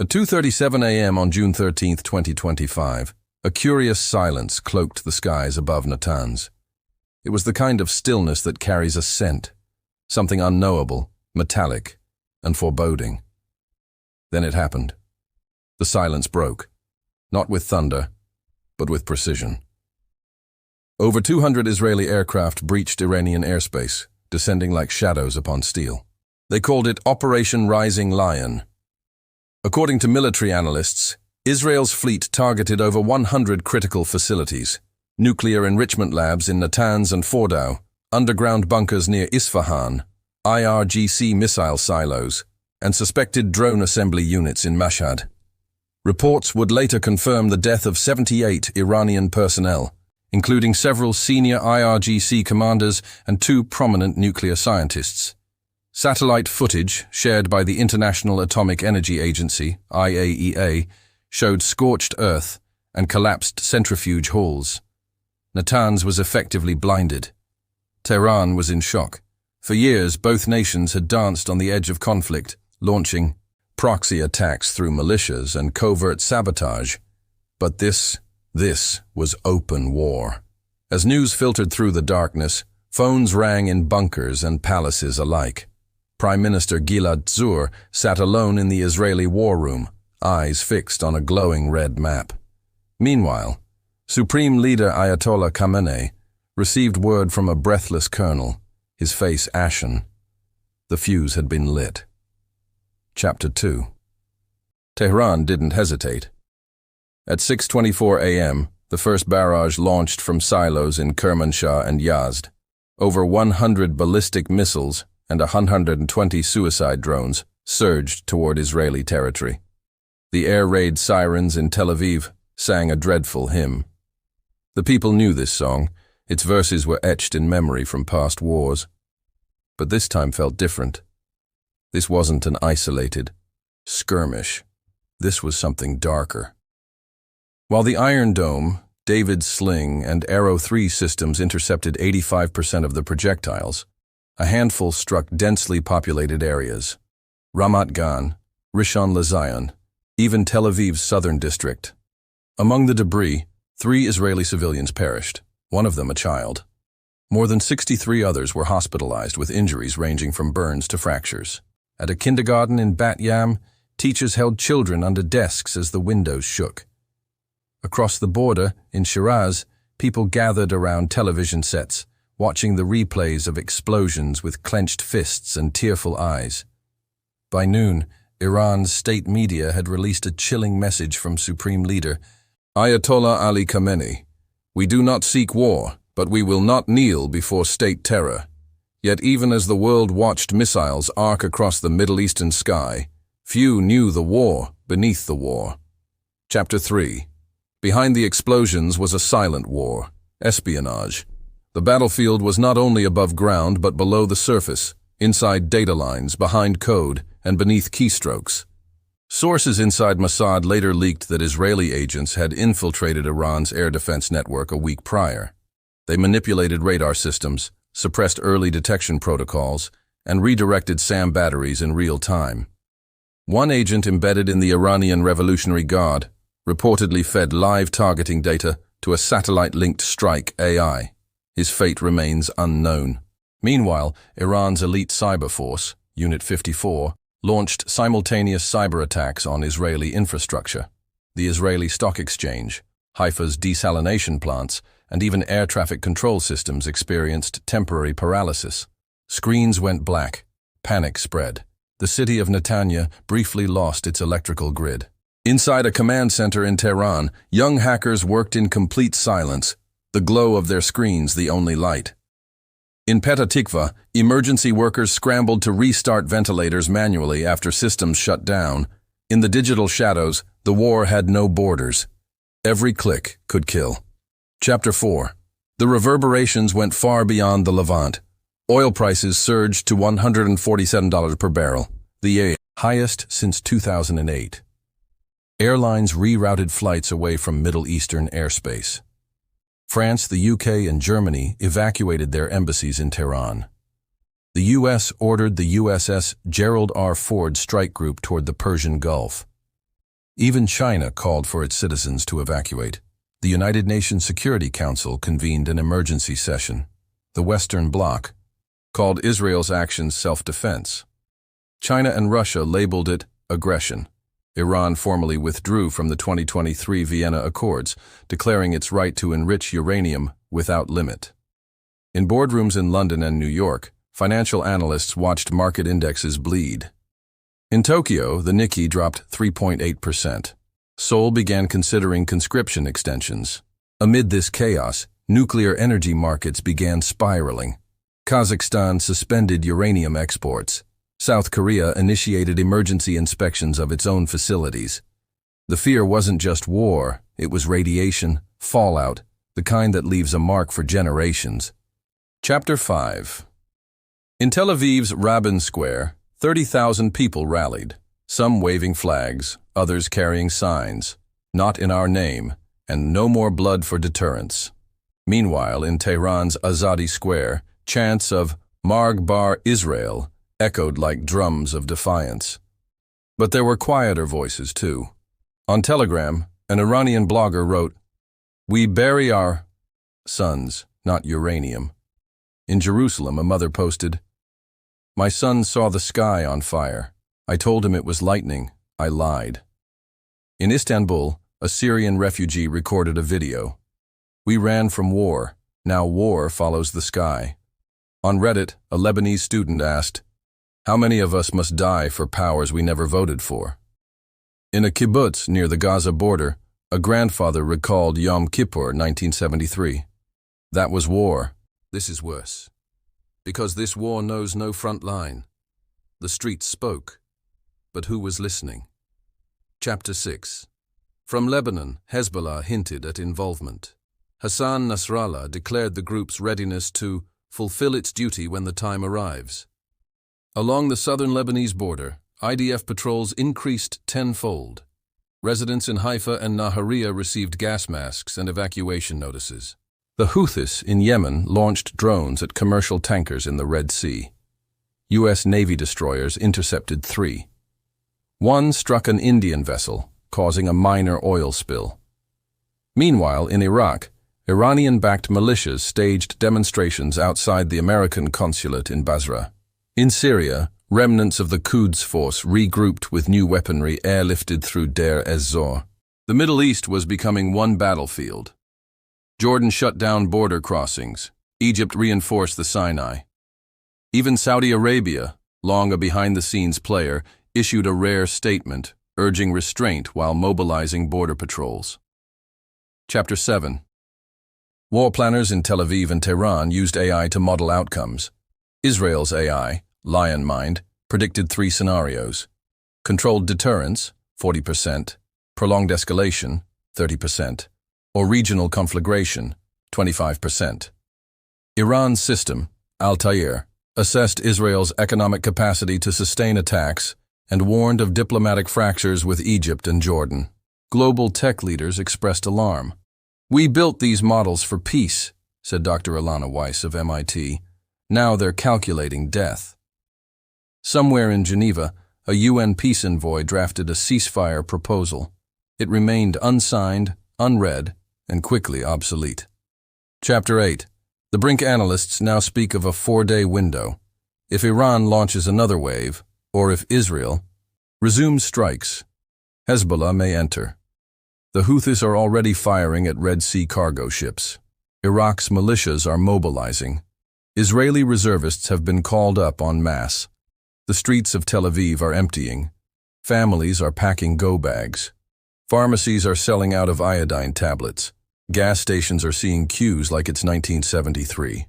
At 2:37 a.m. on June 13, 2025, a curious silence cloaked the skies above Natanz. It was the kind of stillness that carries a scent, something unknowable, metallic, and foreboding. Then it happened. The silence broke, not with thunder, but with precision. Over 200 Israeli aircraft breached Iranian airspace, descending like shadows upon steel. They called it Operation Rising Lion. According to military analysts, Israel's fleet targeted over 100 critical facilities: nuclear enrichment labs in Natanz and Fordow, underground bunkers near Isfahan, IRGC missile silos, and suspected drone assembly units in Mashhad. Reports would later confirm the death of 78 Iranian personnel, including several senior IRGC commanders and 2 prominent nuclear scientists. Satellite footage, shared by the International Atomic Energy Agency, IAEA, showed scorched earth and collapsed centrifuge halls. Natanz was effectively blinded. Tehran was in shock. For years, both nations had danced on the edge of conflict, launching proxy attacks through militias and covert sabotage. But this was open war. As news filtered through the darkness, phones rang in bunkers and palaces alike. Prime Minister Gilad Zur sat alone in the Israeli war room, eyes fixed on a glowing red map. Meanwhile, Supreme Leader Ayatollah Khamenei received word from a breathless colonel, his face ashen. The fuse had been lit. Chapter 2. Tehran didn't hesitate. At 6:24 a.m., the first barrage launched from silos in Kermanshah and Yazd. Over 100 ballistic missiles and 120 suicide drones surged toward Israeli territory. The air raid sirens in Tel Aviv sang a dreadful hymn. The people knew this song. Its verses were etched in memory from past wars. But this time felt different. This wasn't an isolated skirmish. This was something darker. While the Iron Dome, David's Sling, and Arrow 3 systems intercepted 85% of the projectiles, a handful struck densely populated areas: Ramat Gan, Rishon LeZion, even Tel Aviv's southern district. Among the debris, 3 Israeli civilians perished, one of them a child. More than 63 others were hospitalized with injuries ranging from burns to fractures. At a kindergarten in Bat Yam, teachers held children under desks as the windows shook. Across the border, in Shiraz, people gathered around television sets, watching the replays of explosions with clenched fists and tearful eyes. By noon, Iran's state media had released a chilling message from Supreme Leader Ayatollah Ali Khamenei: "We do not seek war, but we will not kneel before state terror." Yet even as the world watched missiles arc across the Middle Eastern sky, few knew the war beneath the war. Chapter 3. Behind the explosions was a silent war: espionage. The battlefield was not only above ground but below the surface, inside data lines, behind code, and beneath keystrokes. Sources inside Mossad later leaked that Israeli agents had infiltrated Iran's air defense network a week prior. They manipulated radar systems, suppressed early detection protocols, and redirected SAM batteries in real time. One agent embedded in the Iranian Revolutionary Guard reportedly fed live targeting data to a satellite-linked strike AI. His fate remains unknown. Meanwhile, Iran's elite cyber force, Unit 54, launched simultaneous cyber attacks on Israeli infrastructure. The Israeli Stock Exchange, Haifa's desalination plants, and even air traffic control systems experienced temporary paralysis. Screens went black. Panic spread. The city of Netanya briefly lost its electrical grid. Inside a command center in Tehran, young hackers worked in complete silence, the glow of their screens the only light. In Petah Tikva, emergency workers scrambled to restart ventilators manually after systems shut down. In the digital shadows, the war had no borders. Every click could kill. Chapter 4. The reverberations went far beyond the Levant. Oil prices surged to $147 per barrel, the highest since 2008. Airlines rerouted flights away from Middle Eastern airspace. France, the UK, and Germany evacuated their embassies in Tehran. The U.S. ordered the USS Gerald R. Ford strike group toward the Persian Gulf. Even China called for its citizens to evacuate. The United Nations Security Council convened an emergency session. The Western Bloc called Israel's actions self-defense. China and Russia labeled it aggression. Iran formally withdrew from the 2023 Vienna Accords, declaring its right to enrich uranium without limit. In boardrooms in London and New York, financial analysts watched market indexes bleed. In Tokyo, the Nikkei dropped 3.8%. Seoul began considering conscription extensions. Amid this chaos, nuclear energy markets began spiraling. Kazakhstan suspended uranium exports. South Korea initiated emergency inspections of its own facilities. The fear wasn't just war, it was radiation, fallout, the kind that leaves a mark for generations. Chapter 5. In Tel Aviv's Rabin Square, 30,000 people rallied, some waving flags, others carrying signs, "Not in our name," and "No more blood for deterrence." Meanwhile, in Tehran's Azadi Square, chants of "Marg Bar Israel" echoed like drums of defiance. But there were quieter voices too. On Telegram, an Iranian blogger wrote, "We bury our sons, not uranium." In Jerusalem, a mother posted, "My son saw the sky on fire. I told him it was lightning. I lied." In Istanbul, a Syrian refugee recorded a video. "We ran from war. Now war follows the sky." On Reddit, a Lebanese student asked, "How many of us must die for powers we never voted for?" In a kibbutz near the Gaza border, a grandfather recalled Yom Kippur 1973. "That was war. This is worse. Because this war knows no front line. The streets spoke. But who was listening?" Chapter 6. From Lebanon, Hezbollah hinted at involvement. Hassan Nasrallah declared the group's readiness to fulfill its duty when the time arrives. Along the southern Lebanese border, IDF patrols increased tenfold. Residents in Haifa and Nahariya received gas masks and evacuation notices. The Houthis in Yemen launched drones at commercial tankers in the Red Sea. U.S. Navy destroyers intercepted 3. One struck an Indian vessel, causing a minor oil spill. Meanwhile, in Iraq, Iranian-backed militias staged demonstrations outside the American consulate in Basra. In Syria, remnants of the Quds force regrouped with new weaponry airlifted through Deir ez-Zor. The Middle East was becoming one battlefield. Jordan shut down border crossings. Egypt reinforced the Sinai. Even Saudi Arabia, long a behind-the-scenes player, issued a rare statement, urging restraint while mobilizing border patrols. Chapter 7. War planners in Tel Aviv and Tehran used AI to model outcomes. Israel's AI, Lion Mind, predicted 3 scenarios: controlled deterrence, 40%, prolonged escalation, 30%, or regional conflagration, 25%. Iran's system, Altair, assessed Israel's economic capacity to sustain attacks and warned of diplomatic fractures with Egypt and Jordan. Global tech leaders expressed alarm. "We built these models for peace," said Dr. Ilana Weiss of MIT. "Now they're calculating death." Somewhere in Geneva, a UN peace envoy drafted a ceasefire proposal. It remained unsigned, unread, and quickly obsolete. Chapter 8. The Brink analysts now speak of a 4-day window. If Iran launches another wave, or if Israel resumes strikes, Hezbollah may enter. The Houthis are already firing at Red Sea cargo ships. Iraq's militias are mobilizing. Israeli reservists have been called up en masse. The streets of Tel Aviv are emptying. Families are packing go-bags. Pharmacies are selling out of iodine tablets. Gas stations are seeing queues like it's 1973.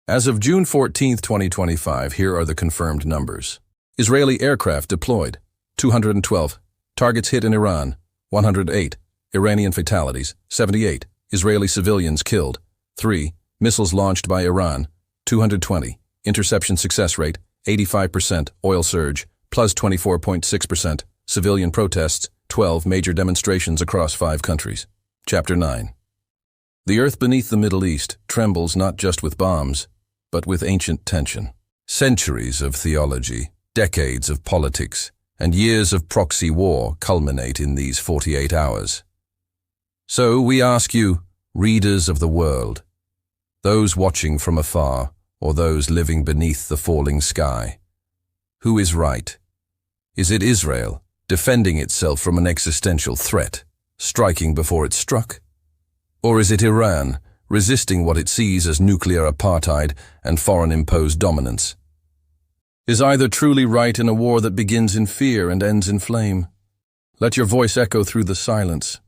As of June 14, 2025, here are the confirmed numbers. Israeli aircraft deployed, 212. Targets hit in Iran, 108. Iranian fatalities, 78. Israeli civilians killed, 3. Missiles launched by Iran, 220. Interception success rate, 85%. Oil surge, plus 24.6%. Civilian protests, 12 major demonstrations across 5 countries. Chapter 9. The earth beneath the Middle East trembles not just with bombs, but with ancient tension. Centuries of theology, decades of politics, and years of proxy war culminate in these 48 hours. So we ask you, readers of the world, those watching from afar or those living beneath the falling sky, who is right? Is it Israel, defending itself from an existential threat, striking before it struck? Or is it Iran, resisting what it sees as nuclear apartheid and foreign-imposed dominance? Is either truly right in a war that begins in fear and ends in flame? Let your voice echo through the silence.